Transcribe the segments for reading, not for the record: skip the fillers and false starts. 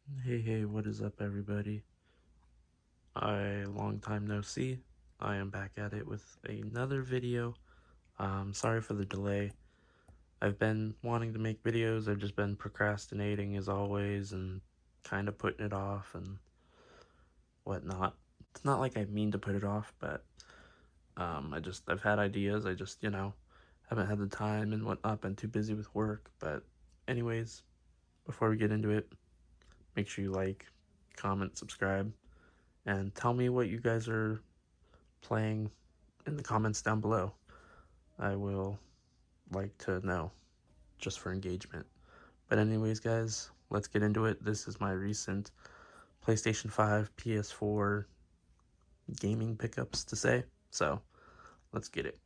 Hey, what is up, everybody? Long time no see. I am back at it with another video. Sorry for the delay. I've been wanting to make videos. I've just been procrastinating as always and kind of putting it off and whatnot. It's not like I mean to put it off, but I've had ideas. I just, haven't had the time and whatnot. Been too busy with work. But, anyways, before we get into it, make sure you like, comment, subscribe, and tell me what you guys are playing in the comments down below. I will like to know just for engagement. But anyways, guys, let's get into it. This is my recent PlayStation 5, PS4 gaming pickups to say. So, let's get it.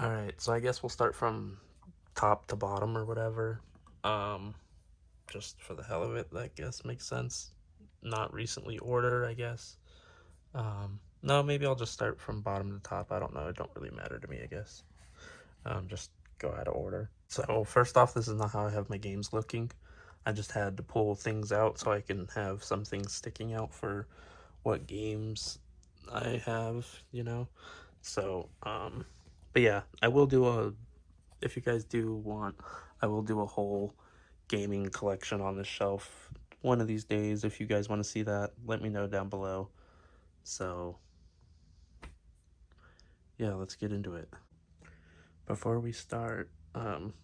Alright, so I guess we'll start from top to bottom or whatever. Um just for the hell of it, I guess makes sense. Not recently ordered, I guess. No, maybe I'll just start from bottom to top. I don't know. It don't really matter to me, I guess. Just go out of order. So first off, this is not how I have my games looking. I just had to pull things out so I can have some things sticking out for what games I have. So, but yeah, I will do if you guys do want, I will do a whole gaming collection on this shelf one of these days. If you guys want to see that, let me know down below. So, yeah, let's get into it. Before we start,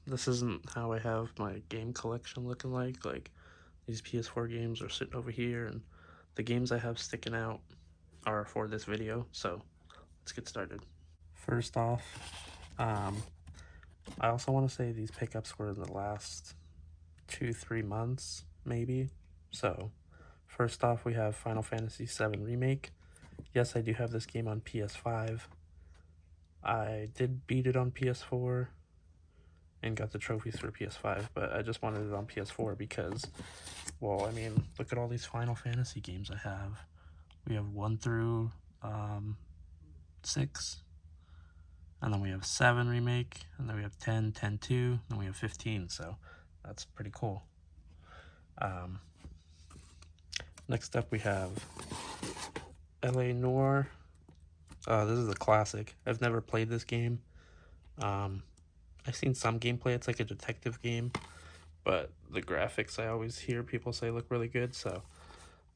this isn't how I have my game collection looking like. Like, these PS4 games are sitting over here, and the games I have sticking out are for this video. So, let's get started. First off, um, I also want to say these pickups were in the last 2-3 months, maybe. So, first off, we have Final Fantasy VII Remake. Yes, I do have this game on PS5. I did beat it on PS4 and got the trophies for PS5, but I just wanted it on PS4 because, well, I mean, look at all these Final Fantasy games I have. We have 1 through 6, and then we have 7 Remake, and then we have 10, 10 2, and then we have 15, so that's pretty cool. Next up, we have LA Noir. This is a classic. I've never played this game. I've seen some gameplay. It's like a detective game, but the graphics I always hear people say look really good, so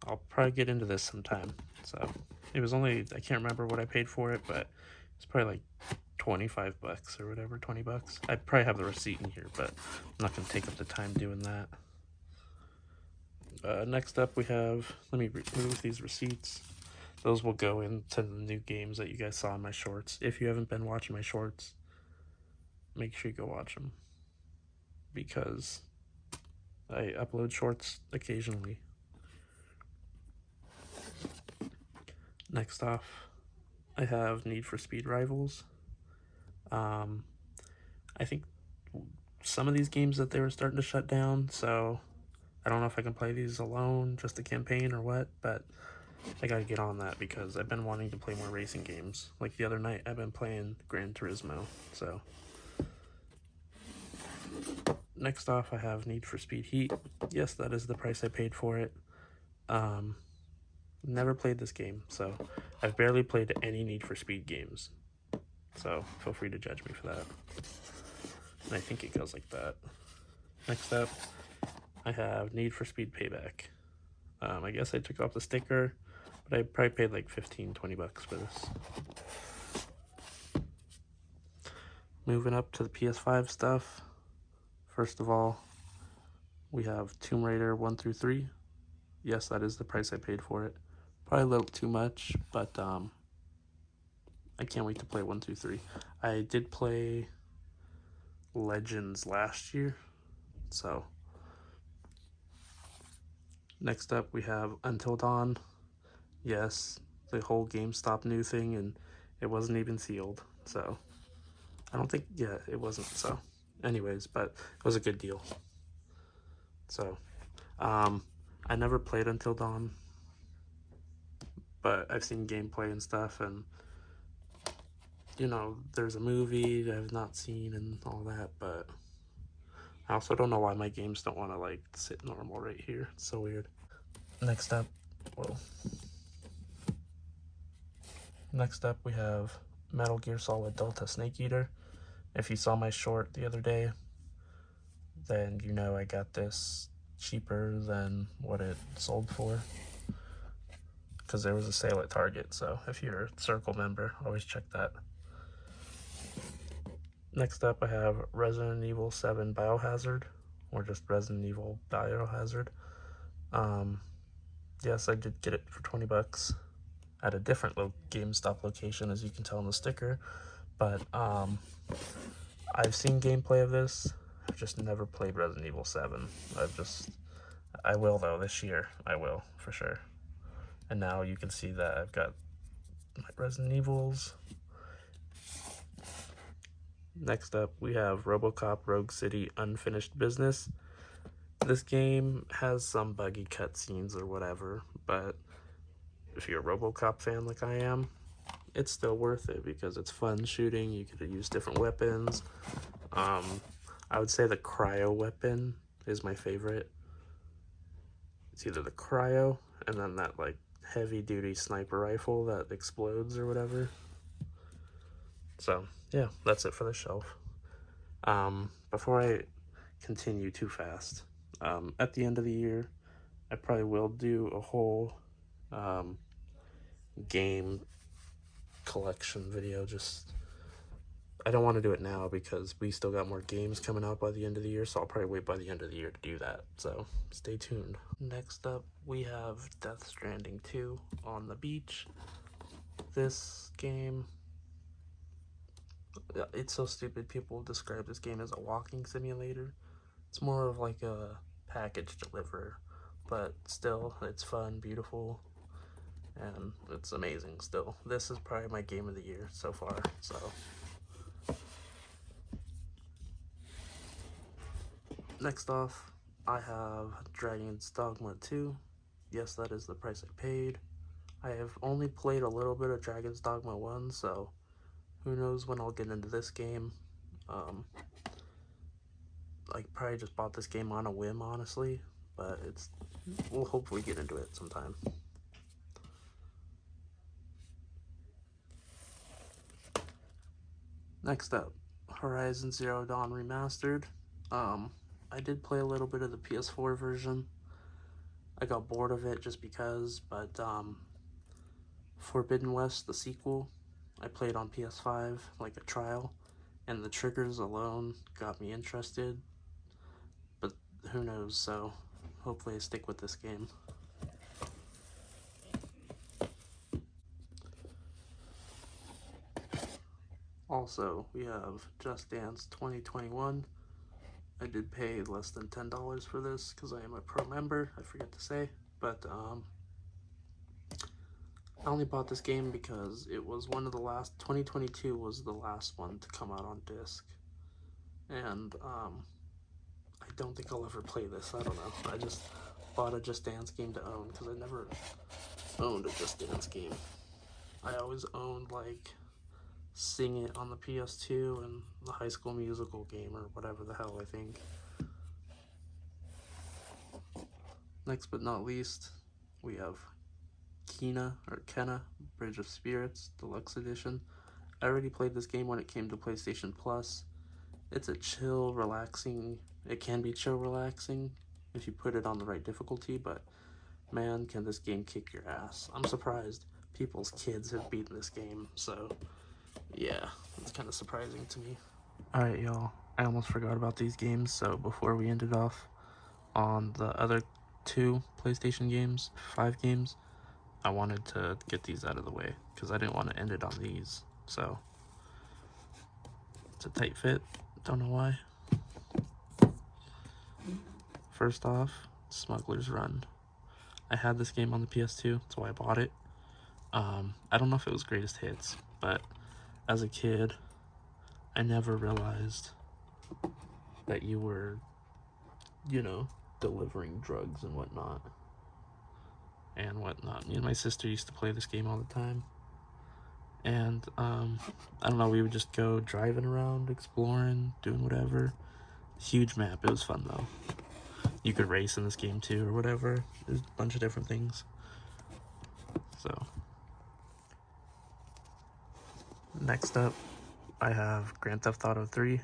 I'll probably get into this sometime. So it was only, I can't remember what I paid for it, but it's probably like 25 bucks or whatever, 20 bucks. I probably have the receipt in here, but I'm not going to take up the time doing that. Next up, we have, let me remove these receipts. Those will go into the new games that you guys saw in my shorts. If you haven't been watching my shorts, make sure you go watch them, because I upload shorts occasionally. Next off, I have Need for Speed Rivals. I think some of these games that they were starting to shut down, so I don't know if I can play these alone, just a campaign or what, but I gotta get on that because I've been wanting to play more racing games. Like the other night, I've been playing Gran Turismo, so. Next off, I have Need for Speed Heat. Yes, that is the price I paid for it. Never played this game, so I've barely played any Need for Speed games. So feel free to judge me for that. And I think it goes like that. Next up, I have Need for Speed Payback. I guess I took off the sticker, but I probably paid like 15-20 bucks for this. Moving up to the PS5 stuff. First of all, we have Tomb Raider 1 through 3. Yes, that is the price I paid for it. Probably a little too much, but I can't wait to play 1 through 3. I did play Legends last year, so. Next up, we have Until Dawn. Yes, the whole GameStop new thing, and it wasn't even sealed, so. I don't think, yeah, it wasn't, so. Anyways, but it was a good deal. So, I never played Until Dawn, but I've seen gameplay and stuff, and there's a movie I've not seen and all that, but I also don't know why my games don't want to like sit normal right here. It's so weird. Next up, whoa. Next up we have Metal Gear Solid Delta Snake Eater. If you saw my short the other day, then you know I got this cheaper than what it sold for, because there was a sale at Target, so if you're a Circle member, always check that. Next up I have Resident Evil 7 Biohazard, or just Resident Evil Biohazard. Yes, I did get it for 20 bucks at a different GameStop location, as you can tell in the sticker, but I've seen gameplay of this. I've just never played Resident Evil 7. I will though, this year. I will, for sure. And now you can see that I've got my Resident Evils. Next up, we have RoboCop Rogue City Unfinished Business. This game has some buggy cutscenes or whatever, but if you're a RoboCop fan like I am, it's still worth it because it's fun shooting. You could use different weapons. I would say the cryo weapon is my favorite. It's either the cryo and then that like heavy duty sniper rifle that explodes or whatever. So yeah, that's it for the shelf. Before I continue too fast, at the end of the year, I probably will do a whole game collection video. Just I don't want to do it now because we still got more games coming out by the end of the year, so I'll probably wait by the end of the year to do that, so stay tuned. Next up, we have Death Stranding 2 on the beach. This game, it's so stupid. People describe this game as a walking simulator. It's more of like a package deliverer, but still, it's fun, beautiful, and it's amazing still. This is probably my game of the year so far, so. Next off, I have Dragon's Dogma 2. Yes, that is the price I paid. I have only played a little bit of Dragon's Dogma 1, so who knows when I'll get into this game. I probably just bought this game on a whim, honestly, but we'll hopefully get into it sometime. Next up, Horizon Zero Dawn Remastered. I did play a little bit of the PS4 version. I got bored of it just because, but Forbidden West, the sequel, I played on PS5, like a trial, and the triggers alone got me interested, but who knows, so hopefully I stick with this game. Also, we have Just Dance 2021. I did pay less than $10 for this because I am a pro member, I forget to say, but I only bought this game because it was one of the last, 2022 was the last one to come out on disc, and I don't think I'll ever play this. I don't know, I just bought a Just Dance game to own because I never owned a Just Dance game. I always owned like Sing It on the PS2 and the High School Musical game or whatever the hell, I think. Next but not least, we have Kena, Bridge of Spirits, Deluxe Edition. I already played this game when it came to PlayStation Plus. It's a chill, relaxing, it can be chill, relaxing if you put it on the right difficulty, but man, can this game kick your ass. I'm surprised people's kids have beaten this game, so yeah, it's kind of surprising to me. Alright, y'all, I almost forgot about these games, so before we ended off on the other 2 PlayStation games, 5 games, I wanted to get these out of the way because I didn't want to end it on these. So it's a tight fit, don't know why. First off, Smuggler's Run. I had this game on the PS2, that's why I bought it. I don't know if it was greatest hits, but as a kid, I never realized that you were, delivering drugs and whatnot. Me and my sister used to play this game all the time. And, I don't know, we would just go driving around, exploring, doing whatever. Huge map, it was fun though. you could race in this game too, or whatever. There's a bunch of different things. So, next up, I have Grand Theft Auto 3,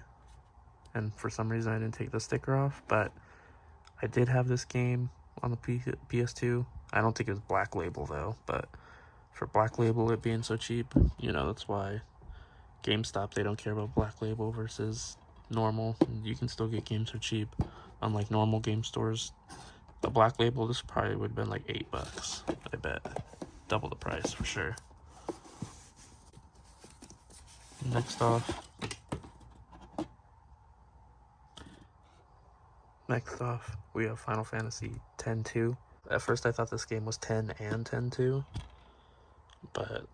and for some reason I didn't take the sticker off, but I did have this game on the PS2. I don't think it was Black Label though, but for Black Label it being so cheap, you know, that's why GameStop, they don't care about Black Label versus normal. You can still get games for cheap, unlike normal game stores. The Black Label, this probably would have been like $8, I bet. Double the price for sure. Next off, we have Final Fantasy X-2. At first I thought this game was 10 and X-2, but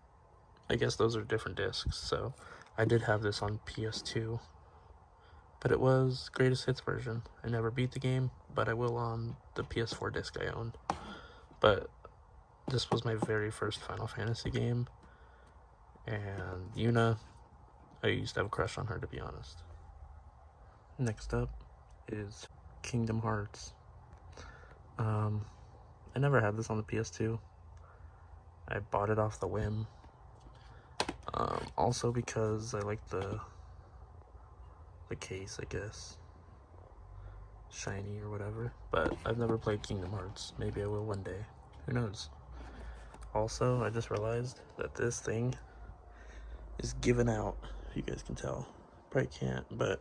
I guess those are different discs, so I did have this on PS2, but it was Greatest Hits version. I never beat the game, but I will on the PS4 disc I owned. But this was my very first Final Fantasy game, and Yuna, I used to have a crush on her, to be honest. Next up is Kingdom Hearts. I never had this on the PS2. I bought it off the whim. Also because I like the case, I guess. Shiny or whatever. But I've never played Kingdom Hearts. Maybe I will one day. Who knows? Also, I just realized that this thing is given out. If you guys can tell. Probably can't, but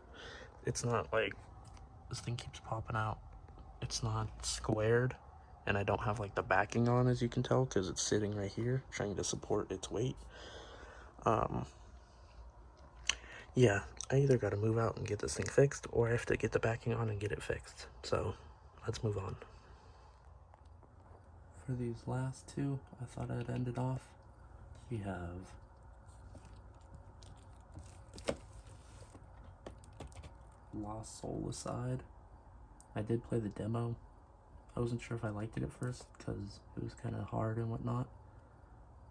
it's not like this thing keeps popping out. It's not squared, and I don't have like the backing on, as you can tell, because it's sitting right here trying to support its weight. Yeah, I either gotta move out and get this thing fixed, or I have to get the backing on and get it fixed. So let's move on. For these last two, I thought I'd end it off. We have Lost Soul Aside. I did play the demo. I wasn't sure if I liked it at first because it was kind of hard and whatnot.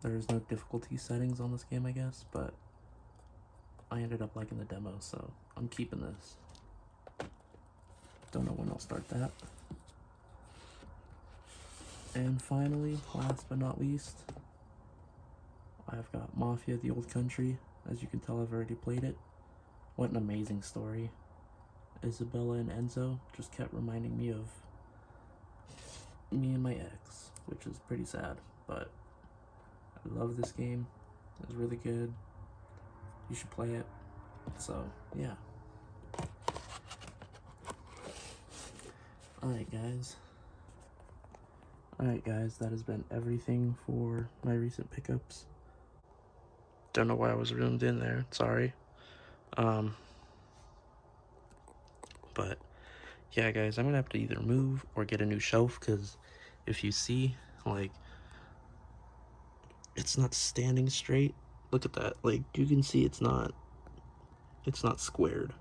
There's no difficulty settings on this game, I guess, but I ended up liking the demo, so I'm keeping this. Don't know when I'll start that. And finally, last but not least, I've got Mafia: The Old Country. As you can tell, I've already played it. What an amazing story. Isabella and Enzo just kept reminding me of me and my ex, which is pretty sad, but I love this game. It's really good. You should play it. So, yeah. Alright guys, that has been everything for my recent pickups. Don't know why I was zoomed in there, sorry. But yeah guys, I'm gonna have to either move or get a new shelf, because if you see, like, it's not standing straight. Look at that, like, you can see it's not squared,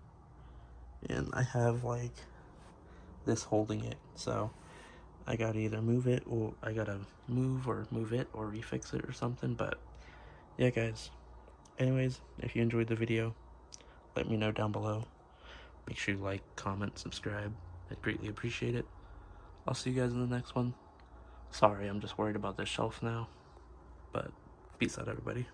and I have like this holding it, so I gotta either move it, or I gotta move it or refix it or something. But yeah guys, anyways, if you enjoyed the video, let me know down below. Make sure you like, comment, subscribe. I'd greatly appreciate it. I'll see you guys in the next one. Sorry, I'm just worried about this shelf now, but peace out everybody.